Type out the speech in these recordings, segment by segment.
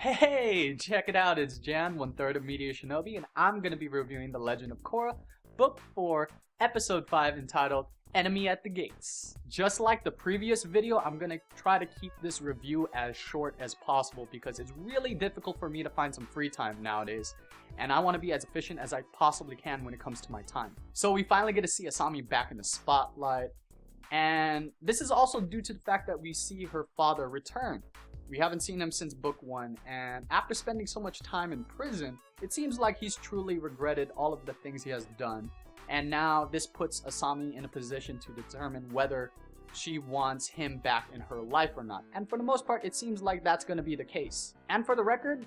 Hey, check it out, it's Jan, 1/3 of MediaShinobi, and I'm going to be reviewing The Legend of Korra, Book 4, Episode 5, entitled Enemy at the Gates. Just like the previous video, I'm going to try to keep this review as short as possible because it's really difficult for me to find some free time nowadays, and I want to be as efficient as I possibly can when it comes to my time. So we finally get to see Asami back in the spotlight, and this is also due to the fact that we see her father return. We haven't seen him since book 1, and after spending so much time in prison, it seems like he's truly regretted all of the things he has done. And now this puts Asami in a position to determine whether she wants him back in her life or not. And for the most part, it seems like that's going to be the case. And for the record,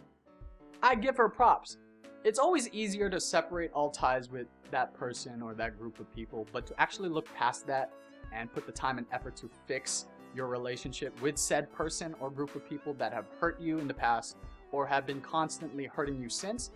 I give her props. It's always easier to separate all ties with that person or that group of people, but to actually look past that and put the time and effort to fix your relationship with said person or group of people that have hurt you in the past or have been constantly hurting you since,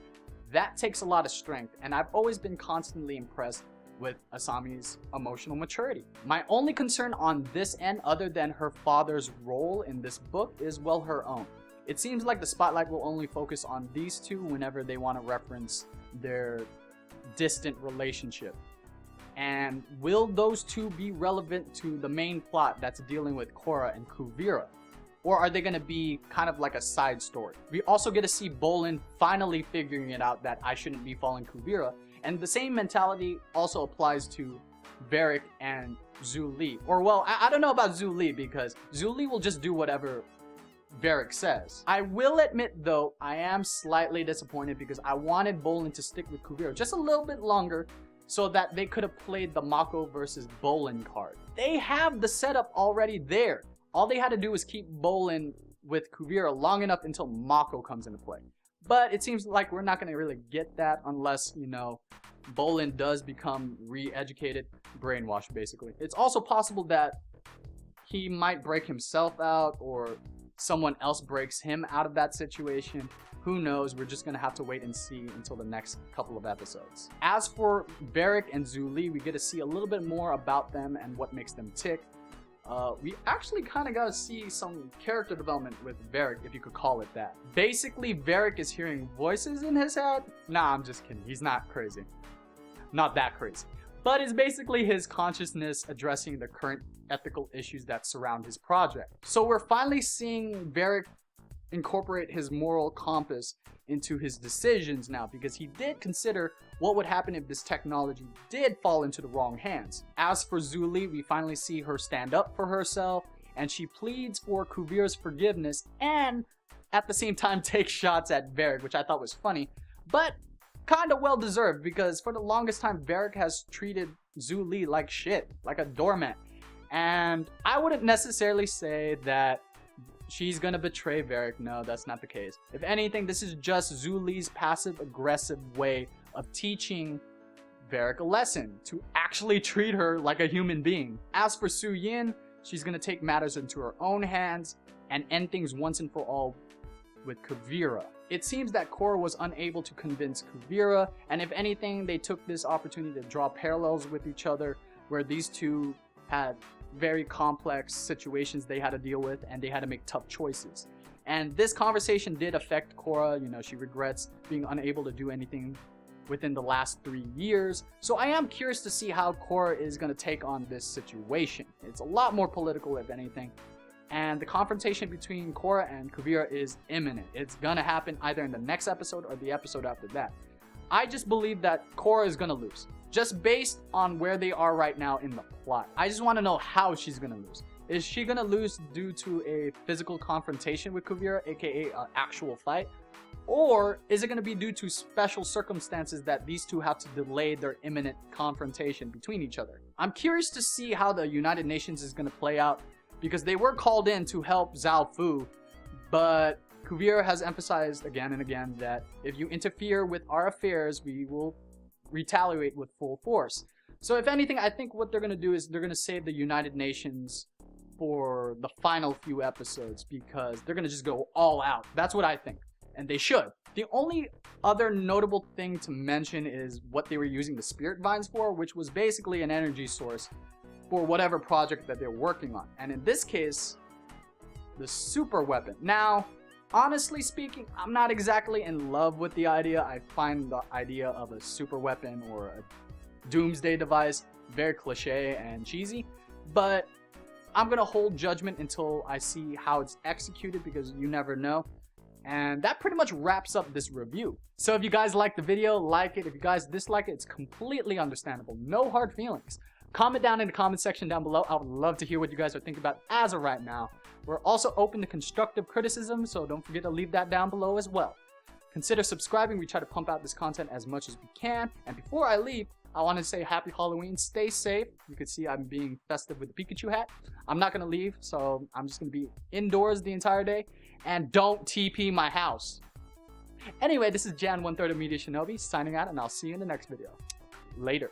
that takes a lot of strength, and I've always been constantly impressed with Asami's emotional maturity. My only concern on this end, other than her father's role in this book, is, well, her own. It seems like the spotlight will only focus on these two whenever they want to reference their distant relationship. And will those two be relevant to the main plot that's dealing with Korra and Kuvira? Or are they going to be kind of like a side story? We also get to see Bolin finally figuring it out that I shouldn't be following Kuvira. And the same mentality also applies to Varrick and Zhu Li. Or, well, I don't know about Zhu Li, because Zhu Li will just do whatever Varrick says. I will admit, though, I am slightly disappointed because I wanted Bolin to stick with Kuvira just a little bit longer, so that they could have played the Mako versus Bolin card. They have the setup already there. All they had to do was keep Bolin with Kuvira long enough until Mako comes into play. But it seems like we're not going to really get that unless, you know, Bolin does become re-educated, brainwashed basically. It's also possible that he might break himself out or someone else breaks him out of that situation. Who knows? We're just going to have to wait and see until the next couple of episodes. As for Varrick and Zhu Li, we get to see a little bit more about them and what makes them tick. We actually kind of got to see some character development with Varrick, if you could call it that. Basically, Varrick is hearing voices in his head. Nah, I'm just kidding. He's not crazy. Not that crazy. But it's basically his consciousness addressing the current ethical issues that surround his project. So we're finally seeing Varrick incorporate his moral compass into his decisions now, because he did consider what would happen if this technology did fall into the wrong hands. As for Zhu Li, we finally see her stand up for herself, and she pleads for Kuvira's forgiveness and at the same time takes shots at Varrick, which I thought was funny, but kind of well deserved, because for the longest time Varrick has treated Zhu Li like shit, like a doormat. And I wouldn't necessarily say that she's gonna betray Varrick. No, that's not the case. If anything, this is just Zhu Li's passive-aggressive way of teaching Varrick a lesson, to actually treat her like a human being. As for Su Yin, she's gonna take matters into her own hands and end things once and for all with Kuvira. It seems that Korra was unable to convince Kuvira, and if anything, they took this opportunity to draw parallels with each other, where these two had very complex situations they had to deal with, and they had to make tough choices. And this conversation did affect Korra. You know, she regrets being unable to do anything within the last 3 years. So I am curious to see how Korra is going to take on this situation. It's a lot more political, if anything. And the confrontation between Korra and Kuvira is imminent. It's gonna happen either in the next episode or the episode after that. I just believe that Korra is gonna lose, just based on where they are right now in the plot. I just want to know how she's gonna lose. Is she gonna lose due to a physical confrontation with Kuvira, aka an actual fight? Or is it gonna be due to special circumstances that these two have to delay their imminent confrontation between each other? I'm curious to see how the United Nations is gonna play out, because they were called in to help Zhao Fu, but Kuvira has emphasized again and again that if you interfere with our affairs, we will retaliate with full force. So if anything, I think what they're going to do is they're going to save the United Nations for the final few episodes, because they're going to just go all out. That's what I think, and they should. The only other notable thing to mention is what they were using the spirit vines for, which was basically an energy source for whatever project that they're working on. And in this case, the super weapon. Now, Honestly speaking, I'm not exactly in love with the idea. I find the idea of a super weapon or a doomsday device very cliche and cheesy, but I'm gonna hold judgment until I see how it's executed, because you never know. And that pretty much wraps up this review. So if you guys like the video, like it. If you guys dislike it, it's completely understandable. No hard feelings. Comment down in the comment section down below. I would love to hear what you guys are thinking about as of right now. We're also open to constructive criticism, so don't forget to leave that down below as well. Consider subscribing. We try to pump out this content as much as we can. And before I leave, I want to say happy Halloween. Stay safe. You can see I'm being festive with the Pikachu hat. I'm not going to leave, so I'm just going to be indoors the entire day. And don't TP my house. Anyway, this is Jan, 1/3 of MediaShinobi, signing out, and I'll see you in the next video. Later.